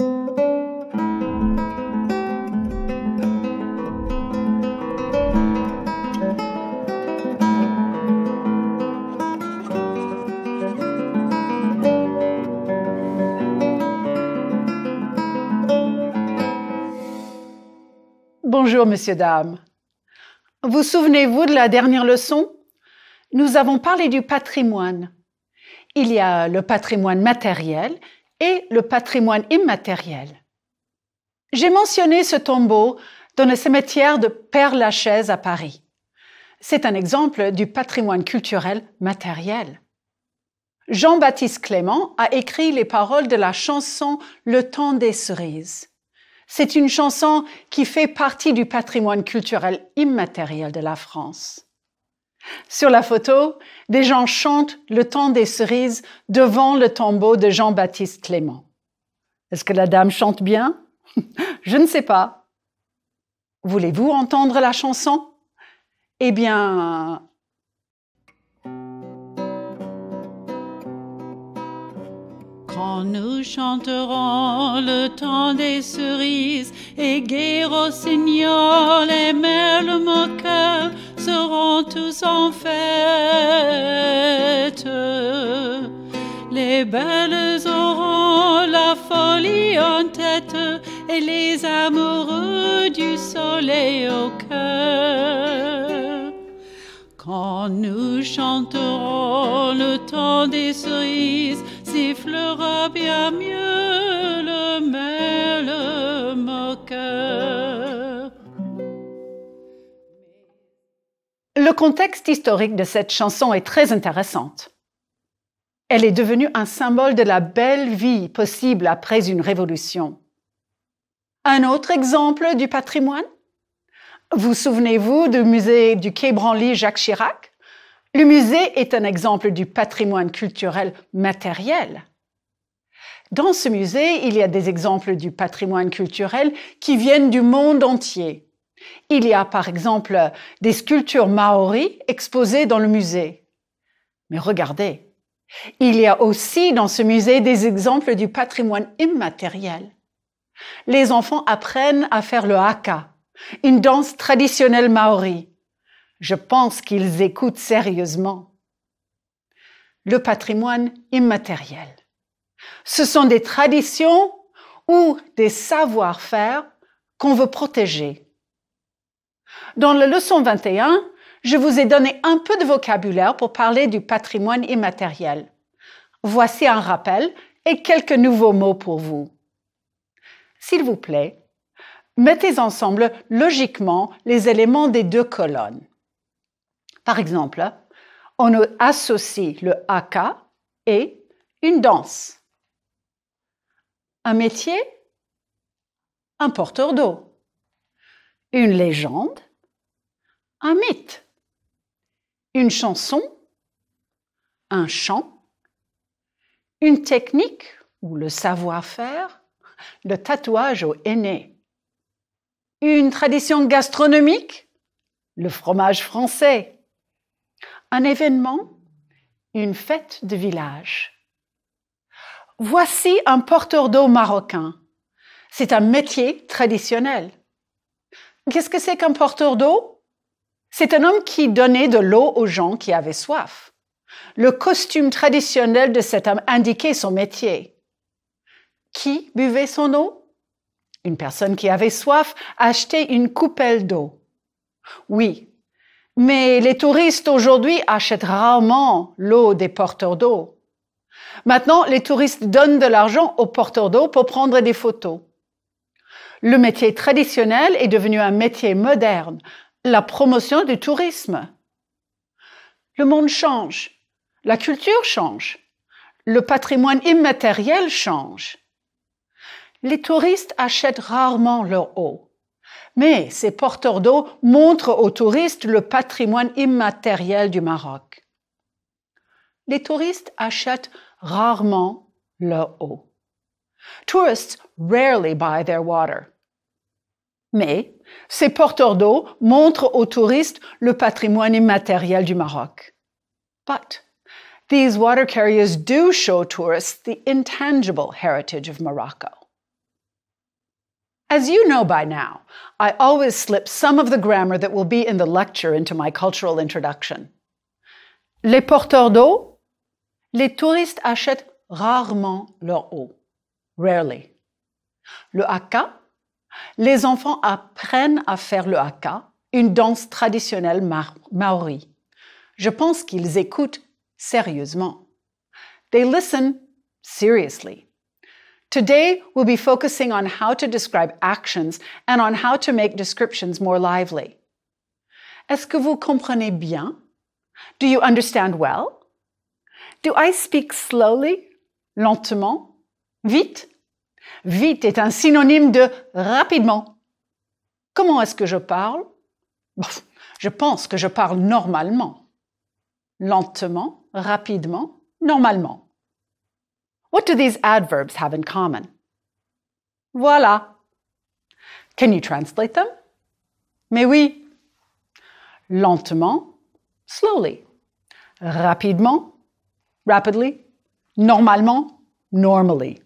Bonjour, messieurs, dames. Vous souvenez-vous de la dernière leçon? Nous avons parlé du patrimoine. Il y a le patrimoine matériel et le patrimoine immatériel. J'ai mentionné ce tombeau dans le cimetière de Père-Lachaise à Paris. C'est un exemple du patrimoine culturel matériel. Jean-Baptiste Clément a écrit les paroles de la chanson « Le temps des cerises ». C'est une chanson qui fait partie du patrimoine culturel immatériel de la France. Sur la photo, des gens chantent le temps des cerises devant le tombeau de Jean-Baptiste Clément. Est-ce que la dame chante bien? Je ne sais pas. Voulez-vous entendre la chanson? Eh bien, quand nous chanterons le temps des cerises et gai rossignol et merle moqueur seront tous en fête. Les belles auront la folie en tête et les amoureux du soleil au cœur. Quand nous chanterons le temps des cerises, sifflera bien mieux le merle moqueur. le contexte historique de cette chanson est très intéressant. Elle est devenue un symbole de la belle vie possible après une révolution. Un autre exemple du patrimoine? Vous souvenez-vous du musée du Quai Branly Jacques Chirac? Le musée est un exemple du patrimoine culturel matériel. Dans ce musée, il y a des exemples du patrimoine culturel qui viennent du monde entier. Il y a par exemple des sculptures maoris exposées dans le musée. Mais regardez, il y a aussi dans ce musée des exemples du patrimoine immatériel. Les enfants apprennent à faire le haka, une danse traditionnelle maori. Je pense qu'ils écoutent sérieusement. Le patrimoine immatériel. Ce sont des traditions ou des savoir-faire qu'on veut protéger. Dans la leçon 21, je vous ai donné un peu de vocabulaire pour parler du patrimoine immatériel. Voici un rappel et quelques nouveaux mots pour vous. S'il vous plaît, mettez ensemble logiquement les éléments des deux colonnes. Par exemple, on associe le haka et une danse. Un métier, un porteur d'eau. Une légende, un mythe. Une chanson, un chant. Une technique ou le savoir-faire, le tatouage au henné. Une tradition gastronomique, le fromage français. Un événement, une fête de village. Voici un porteur d'eau marocain. C'est un métier traditionnel. Qu'est-ce que c'est qu'un porteur d'eau? C'est un homme qui donnait de l'eau aux gens qui avaient soif. Le costume traditionnel de cet homme indiquait son métier. Qui buvait son eau? Une personne qui avait soif achetait une coupelle d'eau. Oui, mais les touristes aujourd'hui achètent rarement l'eau des porteurs d'eau. Maintenant, les touristes donnent de l'argent aux porteurs d'eau pour prendre des photos. Le métier traditionnel est devenu un métier moderne, la promotion du tourisme. Le monde change, la culture change, le patrimoine immatériel change. Les touristes achètent rarement leur eau, mais ces porteurs d'eau montrent aux touristes le patrimoine immatériel du Maroc. Les touristes achètent rarement leur eau. Tourists rarely buy their water. Mais ces porteurs d'eau montrent aux touristes le patrimoine immatériel du Maroc. But these water carriers do show tourists the intangible heritage of Morocco. As you know by now, I always slip some of the grammar that will be in the lecture into my cultural introduction. Les porteurs d'eau, les touristes achètent rarement leur eau. Rarely. Le haka, les enfants apprennent à faire le haka, une danse traditionnelle maori. Je pense qu'ils écoutent sérieusement. They listen seriously. Today, we'll be focusing on how to describe actions and on how to make descriptions more lively. Est-ce que vous comprenez bien? Do you understand well? Do I speak slowly? Lentement? Vite? Vite est un synonyme de rapidement. Comment est-ce que je parle? Je pense que je parle normalement. Lentement, rapidement, normalement. What do these adverbs have in common? Voilà. Can you translate them? Mais oui. Lentement, slowly. Rapidement, rapidly. Normalement, normally.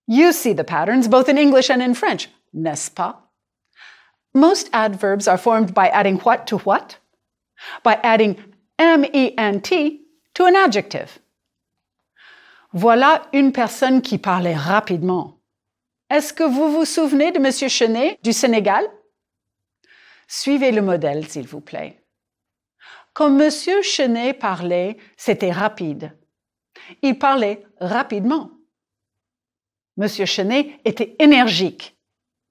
You see the patterns both in English and in French, n'est-ce pas? Most adverbs are formed by adding what to what? By adding ment to an adjective. Voilà une personne qui parlait rapidement. Est-ce que vous vous souvenez de M. Chenet du Sénégal? Suivez le modèle, s'il vous plaît. Quand M. Chenet parlait, c'était rapide. Il parlait rapidement. M. Chenet était énergique.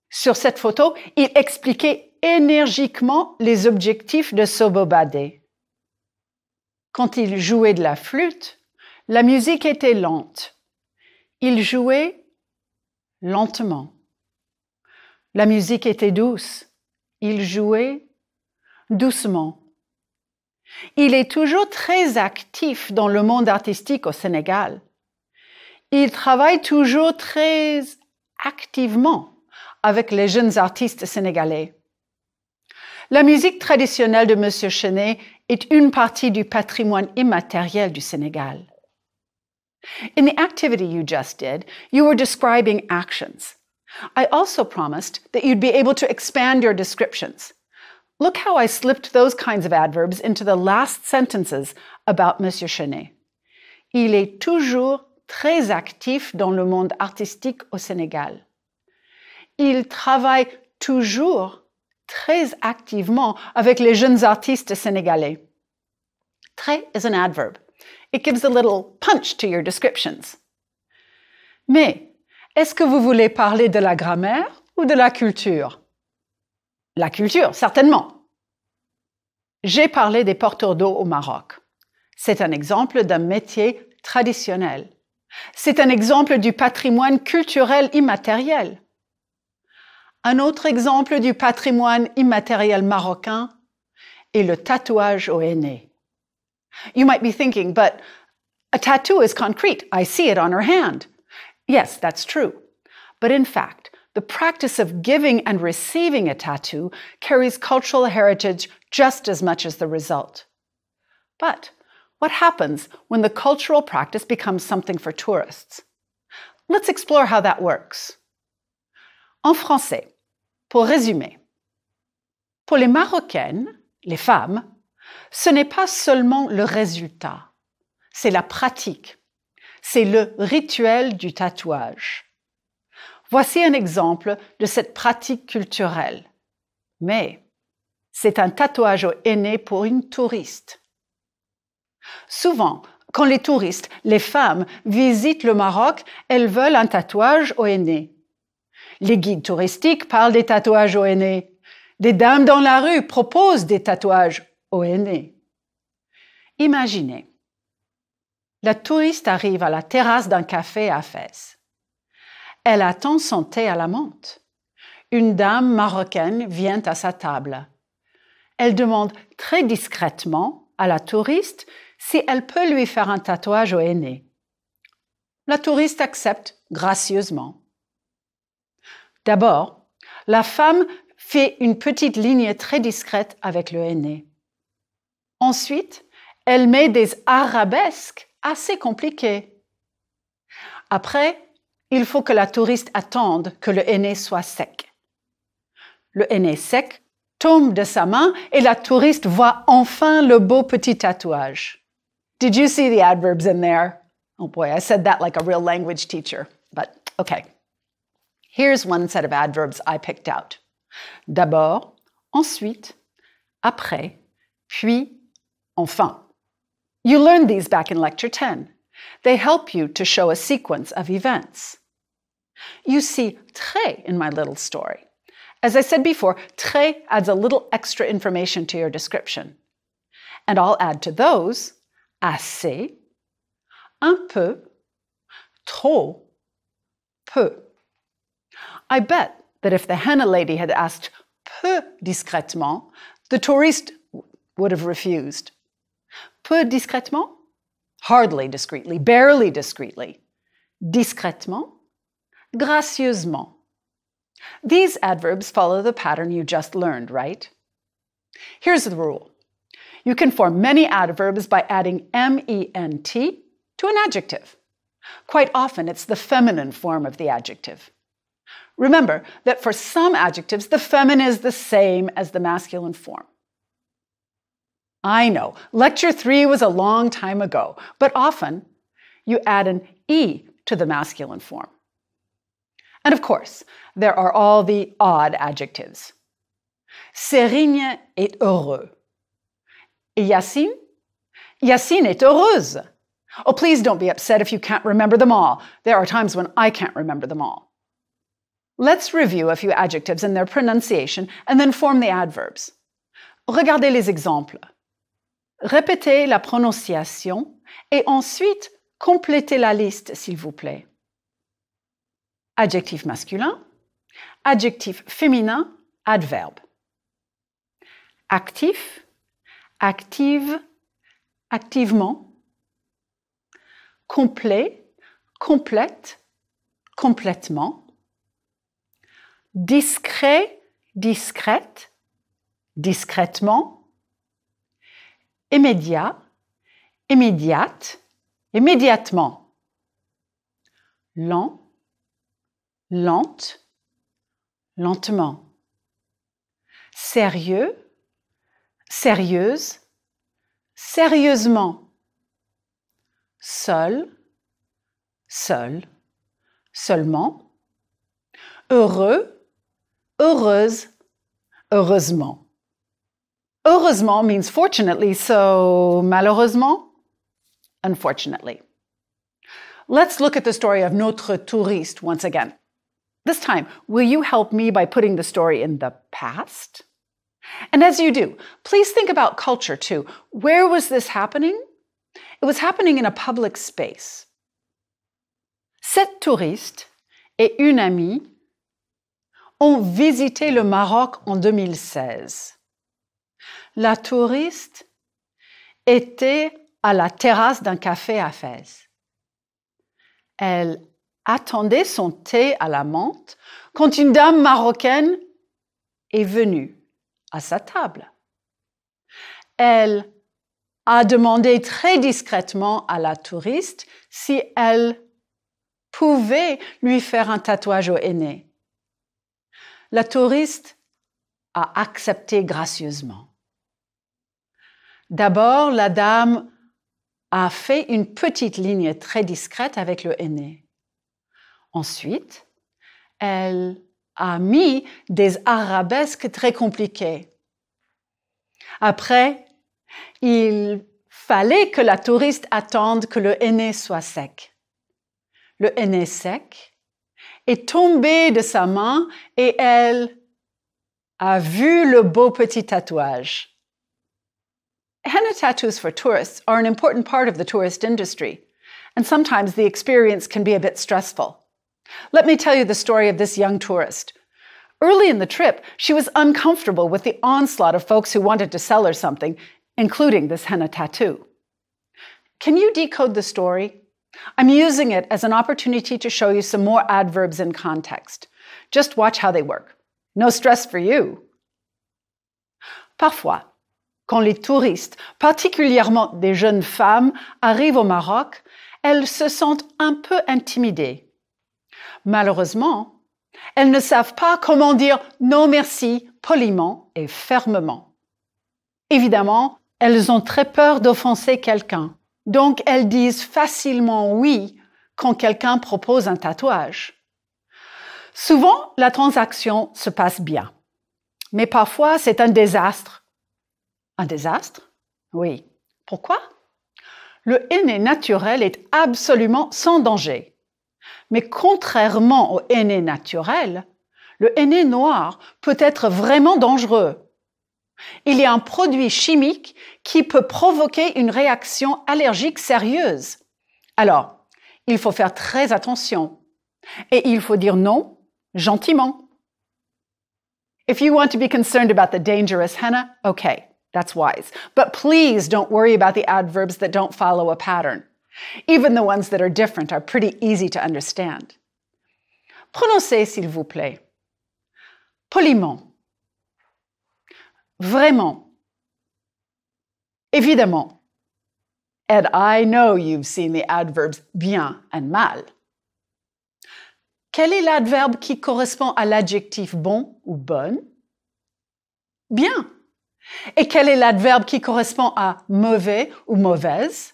Sur cette photo, il expliquait énergiquement les objectifs de Sobobade. Quand il jouait de la flûte, la musique était lente. Il jouait lentement. La musique était douce. Il jouait doucement. Il est toujours très actif dans le monde artistique au Sénégal. Il travaille toujours très activement avec les jeunes artistes sénégalais. La musique traditionnelle de M. Chenet est une partie du patrimoine immatériel du Sénégal. In the activity you just did, you were describing actions. I also promised that you'd be able to expand your descriptions. Look how I slipped those kinds of adverbs into the last sentences about M. Chenet. Il est toujours très actif dans le monde artistique au Sénégal. Il travaille toujours très activement avec les jeunes artistes sénégalais. Très is an adverb. It gives a little punch to your descriptions. Mais, est-ce que vous voulez parler de la grammaire ou de la culture? La culture, certainement. J'ai parlé des porteurs d'eau au Maroc. C'est un exemple d'un métier traditionnel. C'est un exemple du patrimoine culturel immatériel. Un autre exemple du patrimoine immatériel marocain est le tatouage au henné. You might be thinking, but a tattoo is concrete. I see it on her hand. Yes, that's true. But in fact, the practice of giving and receiving a tattoo carries cultural heritage just as much as the result. But what happens when the cultural practice becomes something for tourists? Let's explore how that works. En français, pour résumer, pour les Marocaines, les femmes, ce n'est pas seulement le résultat, c'est la pratique, c'est le rituel du tatouage. Voici un exemple de cette pratique culturelle. Mais c'est un tatouage au henné pour une touriste. Souvent, quand les touristes, les femmes, visitent le Maroc, elles veulent un tatouage au henné. Les guides touristiques parlent des tatouages au henné. Des dames dans la rue proposent des tatouages au henné. Imaginez, la touriste arrive à la terrasse d'un café à Fès. Elle attend son thé à la menthe. Une dame marocaine vient à sa table. Elle demande très discrètement à la touriste si elle peut lui faire un tatouage au henné. La touriste accepte gracieusement. D'abord, la femme fait une petite ligne très discrète avec le henné. Ensuite, elle met des arabesques assez compliquées. Après, il faut que la touriste attende que le henné soit sec. Le henné sec tombe de sa main et la touriste voit enfin le beau petit tatouage. Did you see the adverbs in there? Oh boy, I said that like a real language teacher, but okay. Here's one set of adverbs I picked out. D'abord, ensuite, après, puis, enfin. You learned these back in Lecture 10. They help you to show a sequence of events. You see très in my little story. As I said before, très adds a little extra information to your description. And I'll add to those assez, un peu, trop, peu. I bet that if the henna lady had asked peu discrètement, the touriste would have refused. Peu discrètement? Hardly discreetly, barely discreetly. Discrètement? Gracieusement. These adverbs follow the pattern you just learned, right? Here's the rule. You can form many adverbs by adding ment to an adjective. Quite often, it's the feminine form of the adjective. Remember that for some adjectives, the feminine is the same as the masculine form. I know, Lecture 3 was a long time ago, but often you add an e to the masculine form. And of course, there are all the odd adjectives. Serigne est heureux. Et Yacine? Yacine est heureuse. Oh, please don't be upset if you can't remember them all. There are times when I can't remember them all. Let's review a few adjectives and their pronunciation and then form the adverbs. Regardez les exemples. Répétez la prononciation et ensuite complétez la liste, s'il vous plaît. Adjectif masculin, adjectif féminin, adverbe. Actif, active, activement. Complet, complète, complètement. Discret, discrète, discrètement. Immédiat, immédiate, immédiatement. Lent, lente, lentement. Sérieux, sérieuse, sérieusement. Seul, seul, seulement. Heureux, heureuse, heureusement. Heureusement means fortunately, so malheureusement, unfortunately. Let's look at the story of Notre Touriste once again. This time, will you help me by putting the story in the past? And as you do, please think about culture too. Where was this happening? It was happening in a public space. Cette touriste et une amie ont visité le Maroc en 2016. La touriste était à la terrasse d'un café à Fès. Elle attendait son thé à la menthe quand une dame marocaine est venue à sa table. Elle a demandé très discrètement à la touriste si elle pouvait lui faire un tatouage au henné. La touriste a accepté gracieusement. D'abord, la dame a fait une petite ligne très discrète avec le henné. Ensuite, elle a mis des arabesques très compliquées. Après, il fallait que la touriste attende que le henné soit sec. Le henné sec est tombé de sa main et elle a vu le beau petit tatouage. Henna tattoos for tourists are an important part of the tourist industry, and sometimes the experience can be a bit stressful. Let me tell you the story of this young tourist. Early in the trip, she was uncomfortable with the onslaught of folks who wanted to sell her something, including this henna tattoo. Can you decode the story? I'm using it as an opportunity to show you some more adverbs in context. Just watch how they work. No stress for you. Parfois, quand les touristes, particulièrement des jeunes femmes, arrivent au Maroc, elles se sentent un peu intimidées. Malheureusement, Elles ne savent pas comment dire non merci poliment et fermement. Évidemment, elles ont très peur d'offenser quelqu'un, donc elles disent facilement oui quand quelqu'un propose un tatouage. Souvent, la transaction se passe bien, mais parfois c'est un désastre. Un désastre? Oui. Pourquoi? Le henné naturel est absolument sans danger. Mais contrairement au henné naturel, le henné noir peut être vraiment dangereux. Il y a un produit chimique qui peut provoquer une réaction allergique sérieuse. Alors, il faut faire très attention et il faut dire non gentiment. If you want to be concerned about the dangerous henna, okay, that's wise. But please don't worry about the adverbs that don't follow a pattern. Even the ones that are different are pretty easy to understand. Prononcez, s'il vous plaît. Poliment. Vraiment. Évidemment. And I know you've seen the adverbs bien and mal. Quel est l'adverbe qui correspond à l'adjectif bon ou bonne? Bien. Et quel est l'adverbe qui correspond à mauvais ou mauvaise?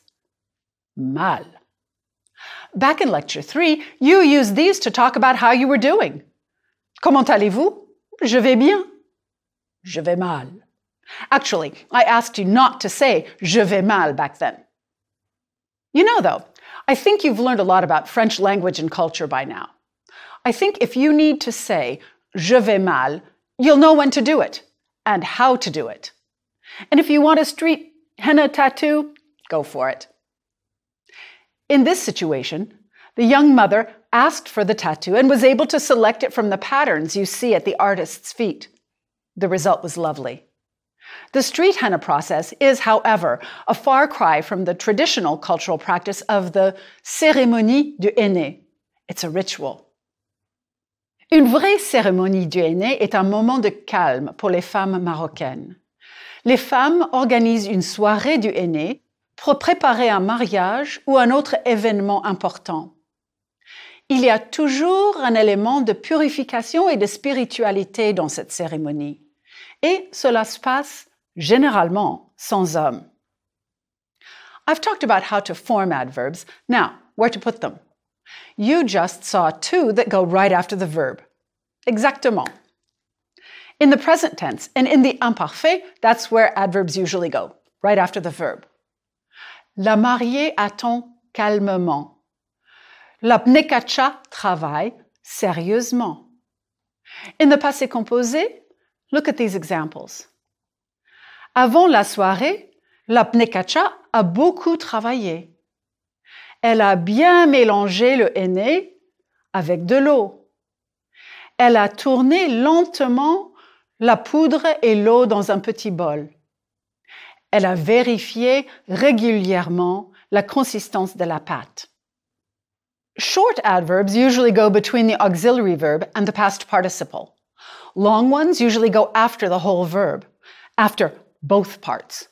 Mal. Back in lecture 3, you used these to talk about how you were doing. Comment allez-vous? Je vais bien. Je vais mal. Actually, I asked you not to say je vais mal back then. You know, though, I think you've learned a lot about French language and culture by now. I think if you need to say je vais mal, you'll know when to do it and how to do it. And if you want a street henna tattoo, go for it. In this situation, the young mother asked for the tattoo and was able to select it from the patterns you see at the artist's feet. The result was lovely. The street henna process is, however, a far cry from the traditional cultural practice of the cérémonie du henné. It's a ritual. Une vraie cérémonie du henné est un moment de calme pour les femmes marocaines. Les femmes organisent une soirée du henné pour préparer un mariage ou un autre événement important. Il y a toujours un élément de purification et de spiritualité dans cette cérémonie. Et cela se passe généralement sans homme. I've talked about how to form adverbs. Now, where to put them? You just saw two that go right after the verb. Exactement. In the present tense and in the imparfait, that's where adverbs usually go, right after the verb. La mariée attend calmement. La pnekacha travaille sérieusement. In the passé composé, look at these examples. Avant la soirée, la pnekacha a beaucoup travaillé. Elle a bien mélangé le henné avec de l'eau. Elle a tourné lentement la poudre et l'eau dans un petit bol. Elle a vérifié régulièrement la consistance de la pâte. Short adverbs usually go between the auxiliary verb and the past participle. Long ones usually go after the whole verb, after both parts.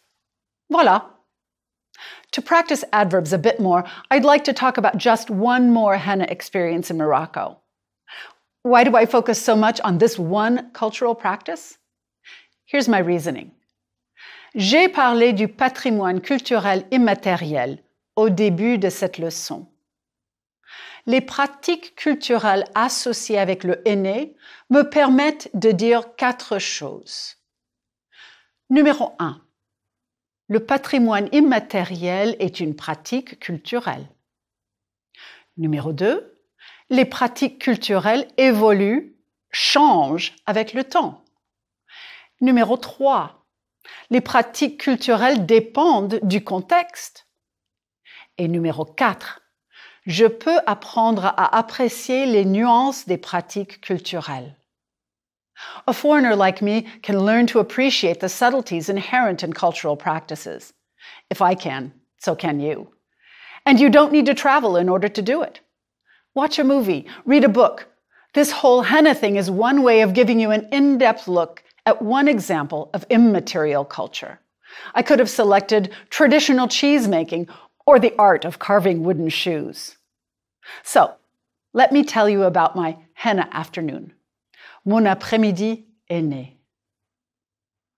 Voilà. To practice adverbs a bit more, I'd like to talk about just one more henna experience in Morocco. Why do I focus so much on this one cultural practice? Here's my reasoning. J'ai parlé du patrimoine culturel immatériel au début de cette leçon. Les pratiques culturelles associées avec le henné me permettent de dire 4 choses. Numéro 1. Le patrimoine immatériel est une pratique culturelle. Numéro 2. Les pratiques culturelles évoluent, changent avec le temps. Numéro 3. Les pratiques culturelles dépendent du contexte. Et numéro 4. Je peux apprendre à apprécier les nuances des pratiques culturelles. A foreigner like me can learn to appreciate the subtleties inherent in cultural practices. If I can, so can you. And you don't need to travel in order to do it. Watch a movie, read a book. This whole henna thing is one way of giving you an in-depth look at one example of immaterial culture. I could have selected traditional cheese making or the art of carving wooden shoes. So, let me tell you about my Henna Afternoon. Mon après-midi aîné.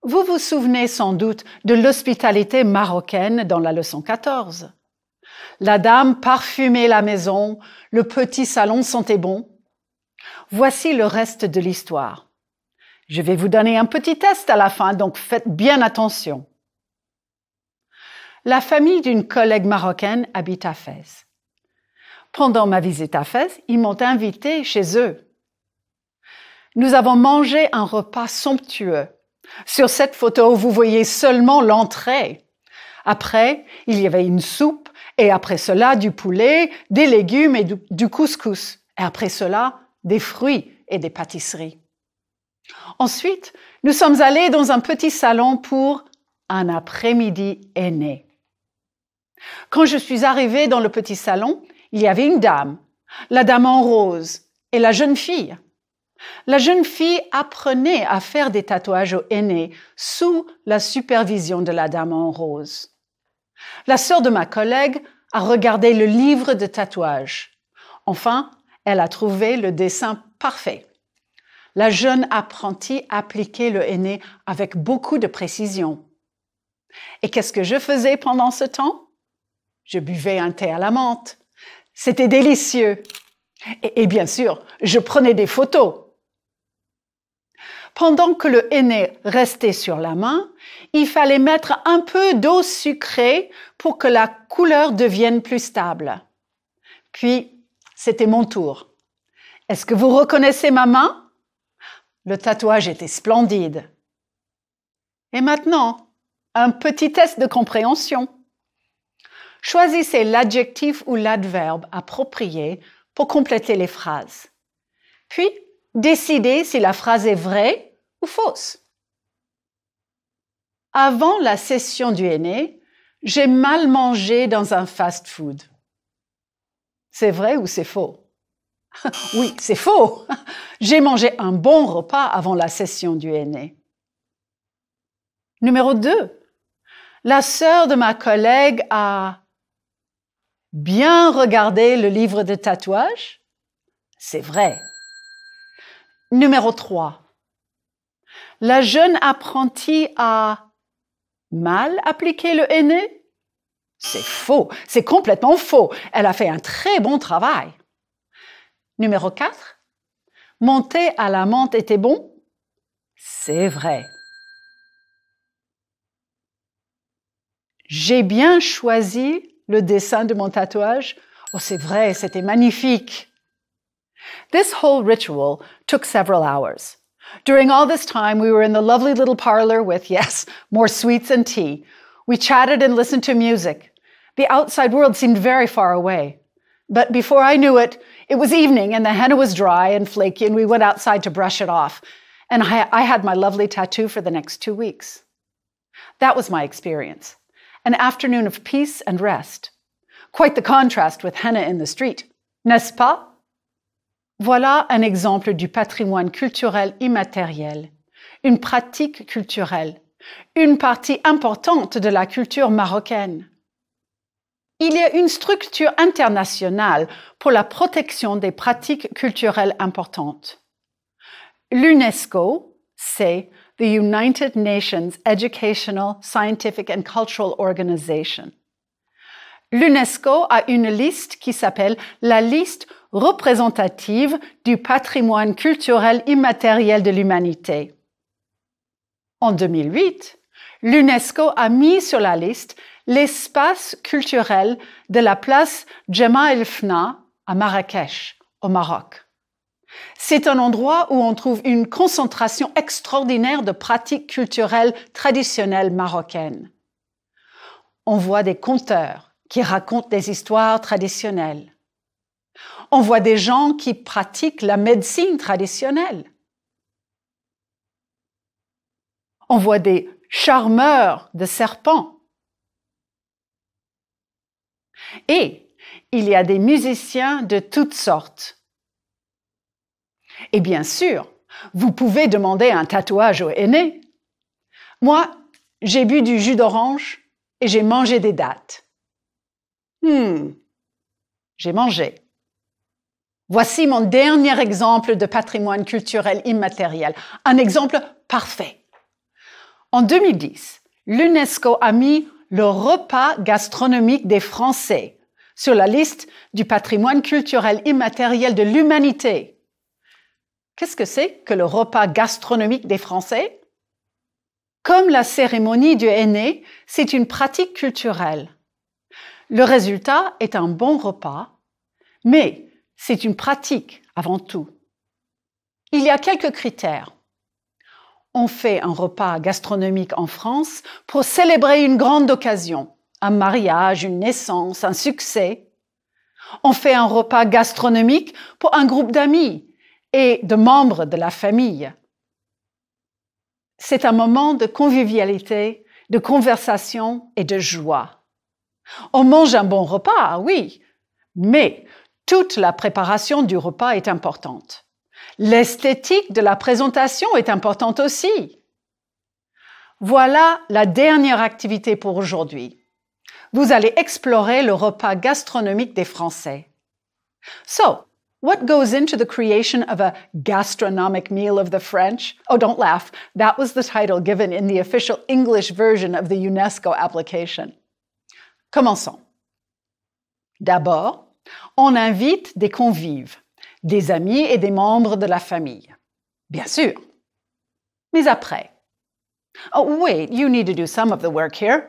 Vous vous souvenez sans doute de l'hospitalité marocaine dans la leçon 14. La dame parfumait la maison, le petit salon sentait bon. Voici le reste de l'histoire. Je vais vous donner un petit test à la fin, donc faites bien attention. La famille d'une collègue marocaine habite à Fès. Pendant ma visite à Fès, ils m'ont invité chez eux. Nous avons mangé un repas somptueux. Sur cette photo, vous voyez seulement l'entrée. Après, il y avait une soupe et après cela, du poulet, des légumes et du couscous. Et après cela, des fruits et des pâtisseries. Ensuite, nous sommes allés dans un petit salon pour un après-midi aîné. Quand je suis arrivée dans le petit salon, il y avait une dame, la dame en rose, et la jeune fille. La jeune fille apprenait à faire des tatouages aux aînés sous la supervision de la dame en rose. La sœur de ma collègue a regardé le livre de tatouage. Enfin, elle a trouvé le dessin parfait. La jeune apprentie appliquait le henné avec beaucoup de précision. Et qu'est-ce que je faisais pendant ce temps? Je buvais un thé à la menthe. C'était délicieux. Et bien sûr, je prenais des photos. Pendant que le henné restait sur la main, il fallait mettre un peu d'eau sucrée pour que la couleur devienne plus stable. Puis, c'était mon tour. Est-ce que vous reconnaissez ma main? Le tatouage était splendide. Et maintenant, un petit test de compréhension. Choisissez l'adjectif ou l'adverbe approprié pour compléter les phrases. Puis, décidez si la phrase est vraie ou fausse. Avant la session du henné, j'ai mal mangé dans un fast-food. C'est vrai ou c'est faux? Oui, c'est faux. J'ai mangé un bon repas avant la session du henné. Numéro 2. La sœur de ma collègue a bien regardé le livre de tatouage? C'est vrai. Numéro 3. La jeune apprentie a mal appliqué le henné? C'est faux, c'est complètement faux. Elle a fait un très bon travail. Numéro 4. Mon thé à la menthe était bon? C'est vrai. J'ai bien choisi le dessin de mon tatouage? Oh, c'est vrai, c'était magnifique. This whole ritual took several hours. During all this time, we were in the lovely little parlor with, yes, more sweets and tea. We chatted and listened to music. The outside world seemed very far away. But before I knew it, it was evening and the henna was dry and flaky and we went outside to brush it off. And I had my lovely tattoo for the next 2 weeks. That was my experience. An afternoon of peace and rest. Quite the contrast with henna in the street, n'est-ce pas? Voilà un exemple du patrimoine culturel immatériel, une pratique culturelle, une partie importante de la culture marocaine. Il y a une structure internationale pour la protection des pratiques culturelles importantes. L'UNESCO, c'est the United Nations Educational, Scientific and Cultural Organization. L'UNESCO a une liste qui s'appelle la liste représentative du patrimoine culturel immatériel de l'humanité. En 2008, l'UNESCO a mis sur la liste l'espace culturel de la place Jemaa el Fna à Marrakech, au Maroc. C'est un endroit où on trouve une concentration extraordinaire de pratiques culturelles traditionnelles marocaines. On voit des conteurs qui racontent des histoires traditionnelles. On voit des gens qui pratiquent la médecine traditionnelle. On voit des charmeurs de serpents. Et il y a des musiciens de toutes sortes. Et bien sûr, vous pouvez demander un tatouage au henné. Moi, j'ai bu du jus d'orange et j'ai mangé des dattes. J'ai mangé. Voici mon dernier exemple de patrimoine culturel immatériel, un exemple parfait. En 2010, l'UNESCO a mis le repas gastronomique des Français sur la liste du patrimoine culturel immatériel de l'humanité. Qu'est-ce que c'est que le repas gastronomique des Français? Comme la cérémonie du henné, c'est une pratique culturelle. Le résultat est un bon repas, mais c'est une pratique avant tout. Il y a quelques critères. On fait un repas gastronomique en France pour célébrer une grande occasion, un mariage, une naissance, un succès. On fait un repas gastronomique pour un groupe d'amis et de membres de la famille. C'est un moment de convivialité, de conversation et de joie. On mange un bon repas, oui, mais toute la préparation du repas est importante. L'esthétique de la présentation est importante aussi. Voilà la dernière activité pour aujourd'hui. Vous allez explorer le repas gastronomique des Français. So, what goes into the creation of a gastronomic meal of the French? Oh, don't laugh. That was the title given in the official English version of the UNESCO application. Commençons. D'abord, on invite des convives, des amis et des membres de la famille. Bien sûr. Mais après. Oh, wait, you need to do some of the work here.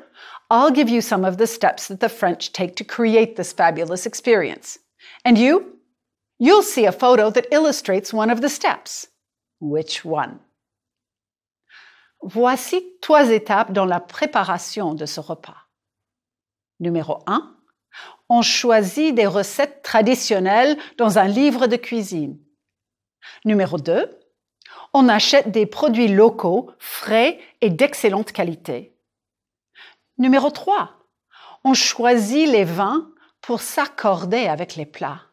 I'll give you some of the steps that the French take to create this fabulous experience. And you'll see a photo that illustrates one of the steps. Which one? Voici 3 étapes dans la préparation de ce repas. Numéro 1. On choisit des recettes traditionnelles dans un livre de cuisine. Numéro 2. On achète des produits locaux, frais et d'excellente qualité. Numéro 3. On choisit les vins pour s'accorder avec les plats.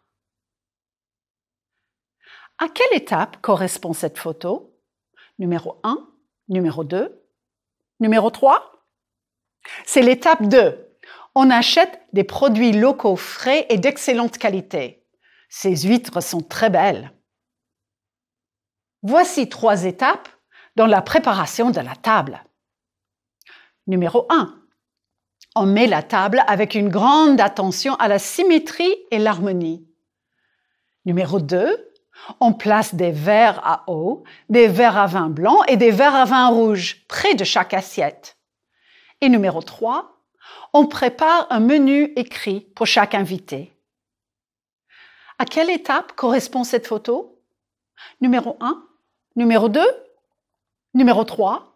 À quelle étape correspond cette photo? Numéro 1, numéro 2, numéro 3? C'est l'étape 2. On achète des produits locaux frais et d'excellente qualité. Ces huîtres sont très belles. Voici 3 étapes dans la préparation de la table. Numéro 1. On met la table avec une grande attention à la symétrie et l'harmonie. Numéro 2. On place des verres à eau, des verres à vin blanc et des verres à vin rouge près de chaque assiette. Et numéro 3. On prépare un menu écrit pour chaque invité. À quelle étape correspond cette photo? Numéro 1, numéro 2, numéro 3?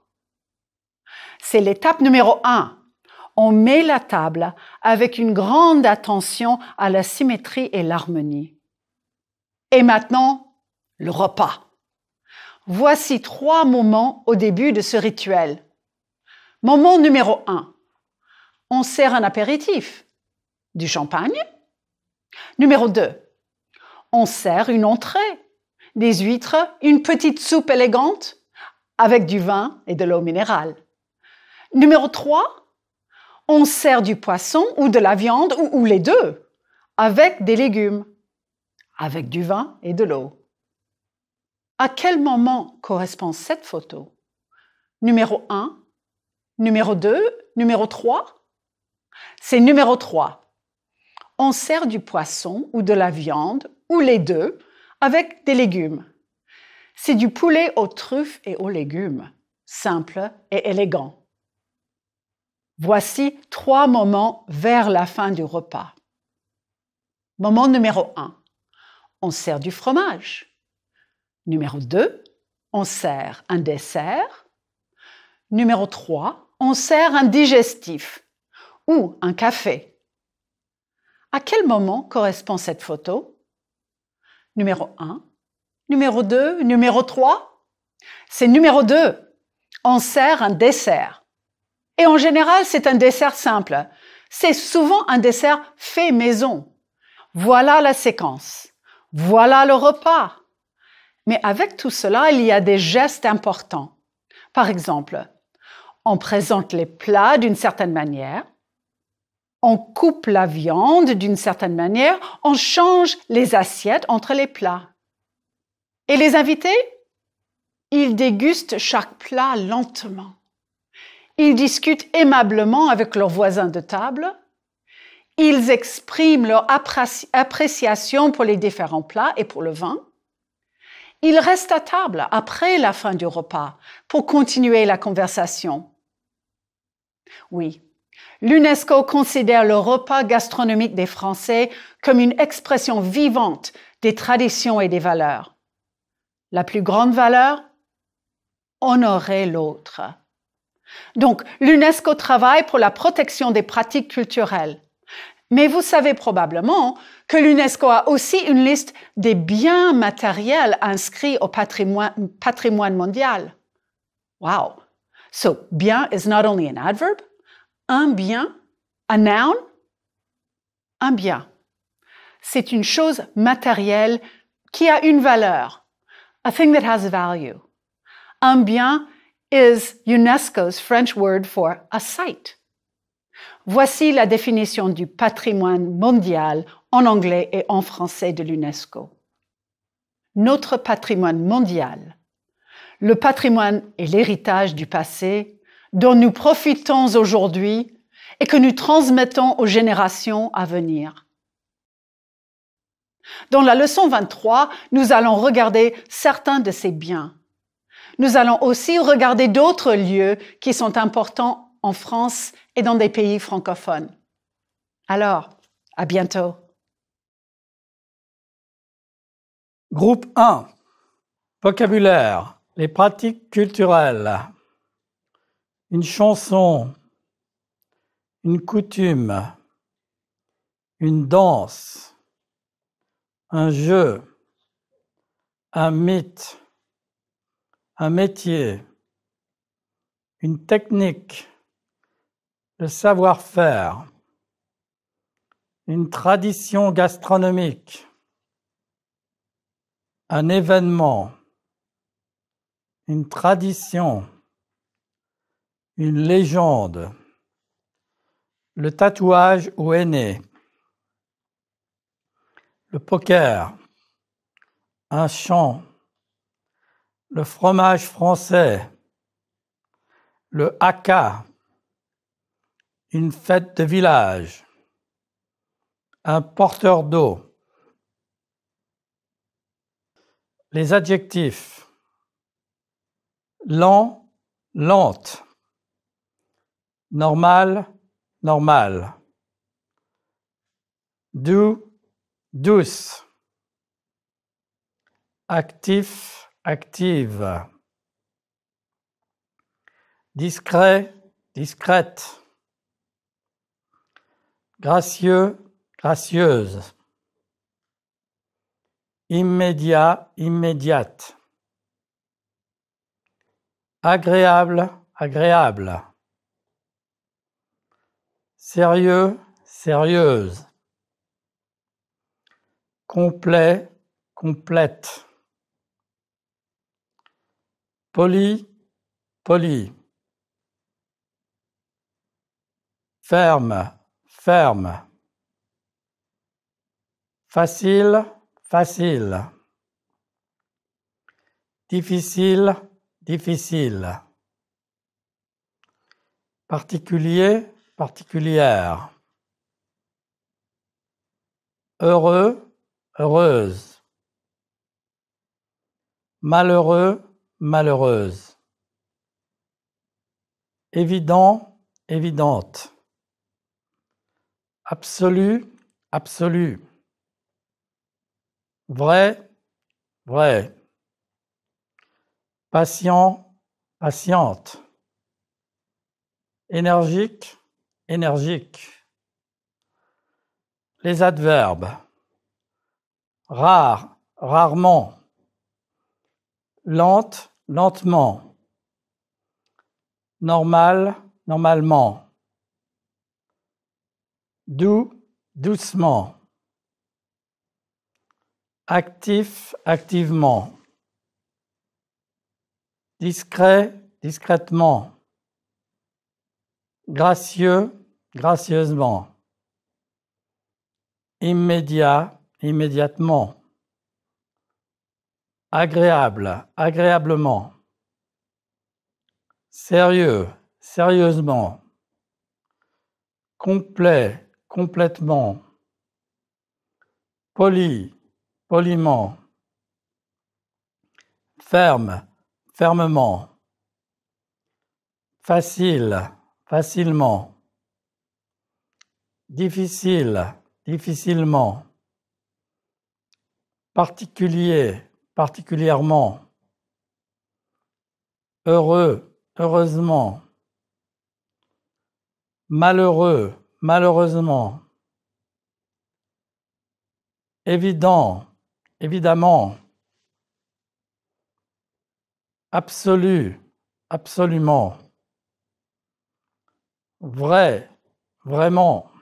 C'est l'étape numéro 1. On met la table avec une grande attention à la symétrie et l'harmonie. Et maintenant, le repas. Voici 3 moments au début de ce rituel. Moment numéro 1. On sert un apéritif, du champagne. Numéro 2. On sert une entrée, des huîtres, une petite soupe élégante avec du vin et de l'eau minérale. Numéro 3. On sert du poisson ou de la viande ou les deux, avec des légumes, avec du vin et de l'eau. À quel moment correspond cette photo? Numéro 1, numéro 2, numéro 3? C'est numéro 3. On sert du poisson ou de la viande ou les deux avec des légumes. C'est du poulet aux truffes et aux légumes, simple et élégant. Voici 3 moments vers la fin du repas. Moment numéro 1. On sert du fromage. Numéro 2. On sert un dessert. Numéro 3. On sert un digestif ou un café. À quel moment correspond cette photo? Numéro 1, numéro 2, numéro 3? C'est numéro 2. On sert un dessert. Et en général, c'est un dessert simple. C'est souvent un dessert fait maison. Voilà la séquence. Voilà le repas. Mais avec tout cela, il y a des gestes importants. Par exemple, on présente les plats d'une certaine manière. On coupe la viande d'une certaine manière, on change les assiettes entre les plats. Et les invités? Ils dégustent chaque plat lentement. Ils discutent aimablement avec leurs voisins de table. Ils expriment leur appréciation pour les différents plats et pour le vin. Ils restent à table après la fin du repas pour continuer la conversation. Oui, l'UNESCO considère le repas gastronomique des Français comme une expression vivante des traditions et des valeurs. La plus grande valeur? Honorer l'autre. Donc, l'UNESCO travaille pour la protection des pratiques culturelles. Mais vous savez probablement que l'UNESCO a aussi une liste des biens matériels inscrits au patrimoine mondial. Wow! So, bien is not only an adverb, un bien, a noun, un bien. C'est une chose matérielle qui a une valeur, a thing that has value. Un bien is UNESCO's French word for a site. Voici la définition du patrimoine mondial en anglais et en français de l'UNESCO. Notre patrimoine mondial. Le patrimoine est l'héritage du passé dont nous profitons aujourd'hui et que nous transmettons aux générations à venir. Dans la leçon 23, nous allons regarder certains de ces biens. Nous allons aussi regarder d'autres lieux qui sont importants en France et dans des pays francophones. Alors, à bientôt. Groupe 1. Vocabulaire. Les pratiques culturelles. Une chanson. Une coutume. Une danse. Un jeu. Un mythe. Un métier. Une technique. Le savoir-faire. Une tradition gastronomique. Un événement. Une tradition. Une légende. Le tatouage où est né. Le poker. Un chant. Le fromage français. Le haka. Une fête de village. Un porteur d'eau. Les adjectifs. Lent, lente. Normal, normal. Doux, douce. Actif, active. Discret, discrète. Gracieux, gracieuse. Immédiat, immédiate. Agréable, agréable. Sérieux, sérieuse. Complet, complète. Poli, poli. Ferme, ferme. Facile, facile. Difficile, difficile. Particulier, particulière. Heureux, heureuse. Malheureux, malheureuse. Évident, évidente. Absolu, absolu. Vrai, vrai. Patient, patiente. Énergique, énergique. Les adverbes. Rare, rarement. Lente, lentement. Normal, normalement. Doux, doucement. Actif, activement. Discret, discrètement. Gracieux, gracieusement. immédiat, immédiatement. Agréable, agréablement. Sérieux, sérieusement. Complet, complètement. Poli, poliment. Ferme, fermement. Facile, facilement. Difficile, difficilement. Particulier, particulièrement. Heureux, heureusement. Malheureux, malheureusement. Évident, évidemment. Absolu, absolument. Vrai, vraiment.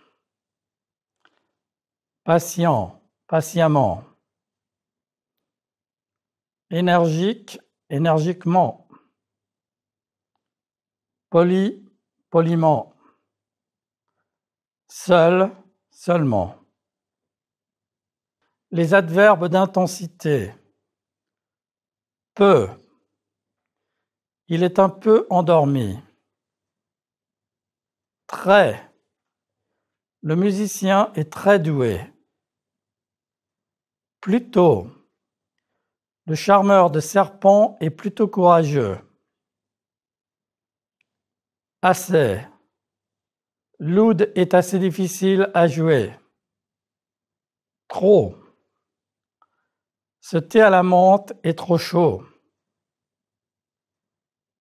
Patient, patiemment. Énergique, énergiquement. Poli, poliment. Seul, seulement. Les adverbes d'intensité. Peu. Il est un peu endormi. Très. Le musicien est très doué. Plutôt. Le charmeur de serpents est plutôt courageux. Assez. L'oud est assez difficile à jouer. Trop. Ce thé à la menthe est trop chaud.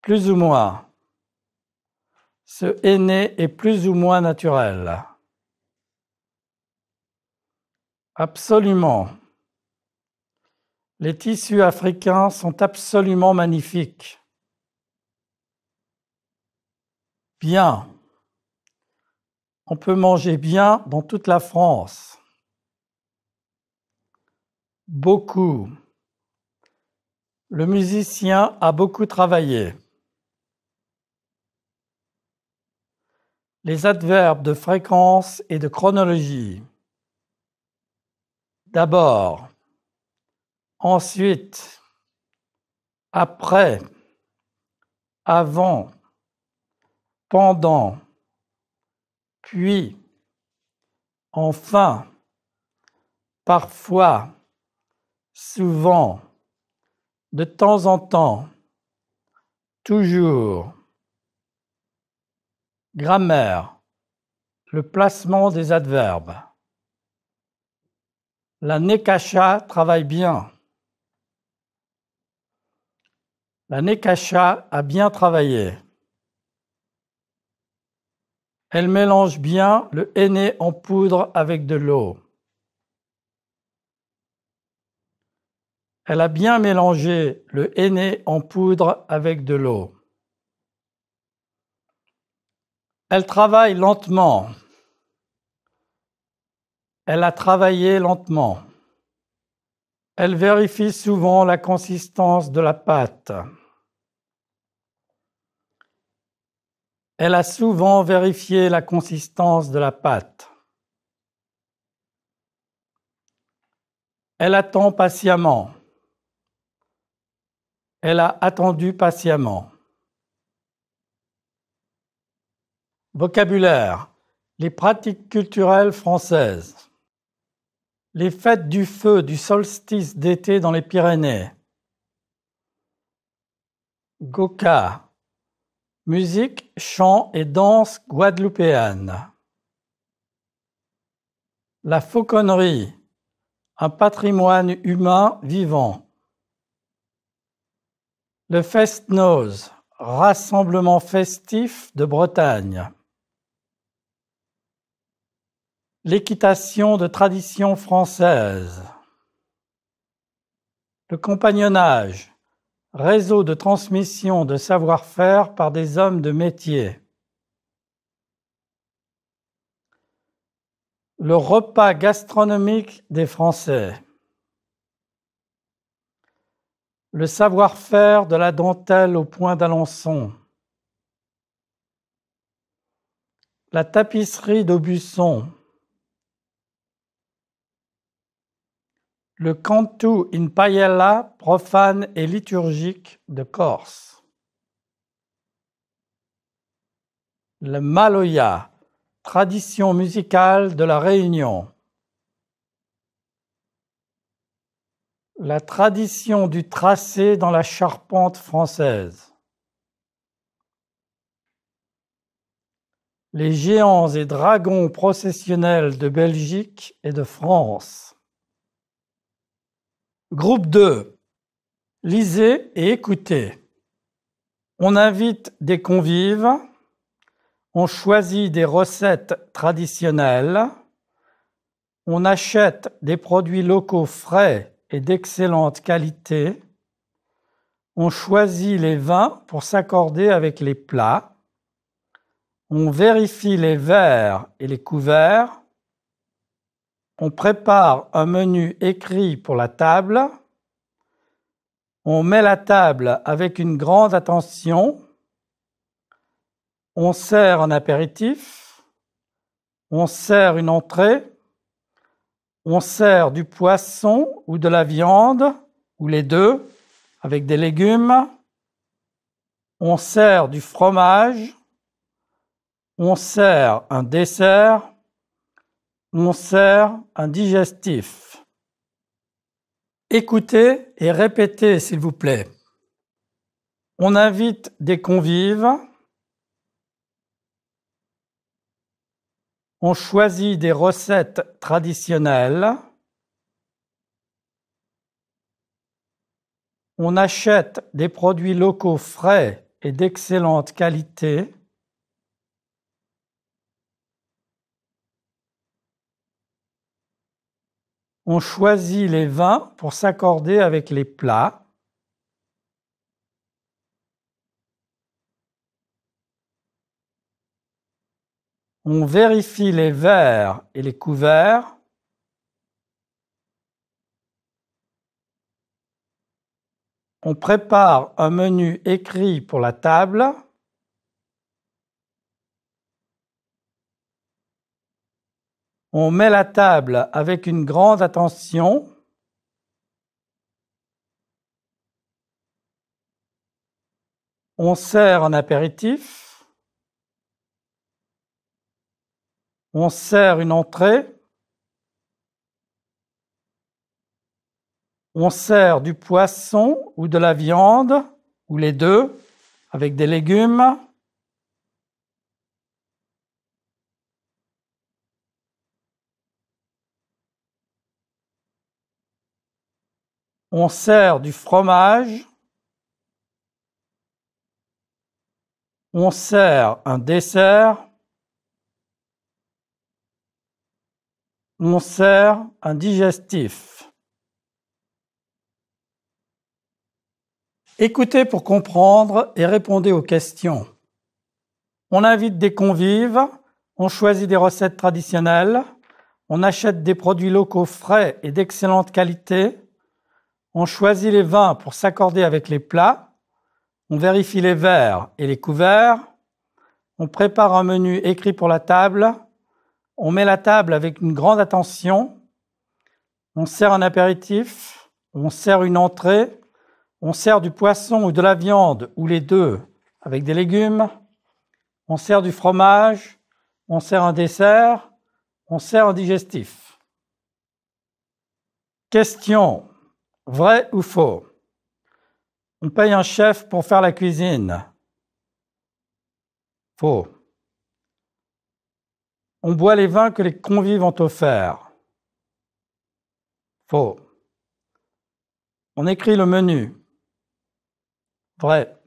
Plus ou moins. Ce henné est plus ou moins naturel. Absolument. Les tissus africains sont absolument magnifiques. Bien. On peut manger bien dans toute la France. Beaucoup. Le musicien a beaucoup travaillé. Les adverbes de fréquence et de chronologie. D'abord, ensuite, après, avant, pendant, puis, enfin, parfois, souvent, de temps en temps, toujours. Grammaire, le placement des adverbes. La Nekasha travaille bien. La Nekasha a bien travaillé. Elle mélange bien le henné en poudre avec de l'eau. Elle a bien mélangé le henné en poudre avec de l'eau. Elle travaille lentement. Elle a travaillé lentement. Elle vérifie souvent la consistance de la pâte. Elle a souvent vérifié la consistance de la pâte. Elle attend patiemment. Elle a attendu patiemment. Vocabulaire. Les pratiques culturelles françaises. Les fêtes du feu du solstice d'été dans les Pyrénées. Goka. Musique, chant et danse guadeloupéenne. La fauconnerie. Un patrimoine humain vivant. Le fest-noz. Rassemblement festif de Bretagne. L'équitation de tradition française. Le compagnonnage, réseau de transmission de savoir-faire par des hommes de métier. Le repas gastronomique des Français. Le savoir-faire de la dentelle au point d'Alençon. La tapisserie d'Aubusson. Le cantu in paella profane et liturgique de Corse. Le maloya, tradition musicale de la Réunion. La tradition du tracé dans la charpente française. Les géants et dragons processionnels de Belgique et de France. Groupe 2. Lisez et écoutez. On invite des convives. On choisit des recettes traditionnelles. On achète des produits locaux frais et d'excellente qualité. On choisit les vins pour s'accorder avec les plats. On vérifie les verres et les couverts. On prépare un menu écrit pour la table. On met la table avec une grande attention. On sert un apéritif. On sert une entrée. On sert du poisson ou de la viande, ou les deux, avec des légumes. On sert du fromage. On sert un dessert. On sert un digestif. Écoutez et répétez, s'il vous plaît. On invite des convives. On choisit des recettes traditionnelles. On achète des produits locaux frais et d'excellente qualité. On choisit les vins pour s'accorder avec les plats. On vérifie les verres et les couverts. On prépare un menu écrit pour la table. On met la table avec une grande attention. On sert un apéritif. On sert une entrée. On sert du poisson ou de la viande, ou les deux, avec des légumes. On sert du fromage. On sert un dessert. On sert un digestif. Écoutez pour comprendre et répondez aux questions. On invite des convives, on choisit des recettes traditionnelles, on achète des produits locaux frais et d'excellente qualité, on choisit les vins pour s'accorder avec les plats, on vérifie les verres et les couverts, on prépare un menu écrit pour la table, on met la table avec une grande attention, on sert un apéritif, on sert une entrée, on sert du poisson ou de la viande, ou les deux, avec des légumes, on sert du fromage, on sert un dessert, on sert un digestif. Question, vrai ou faux? On paye un chef pour faire la cuisine. Faux. On boit les vins que les convives ont offerts. Faux. On écrit le menu. Vrai.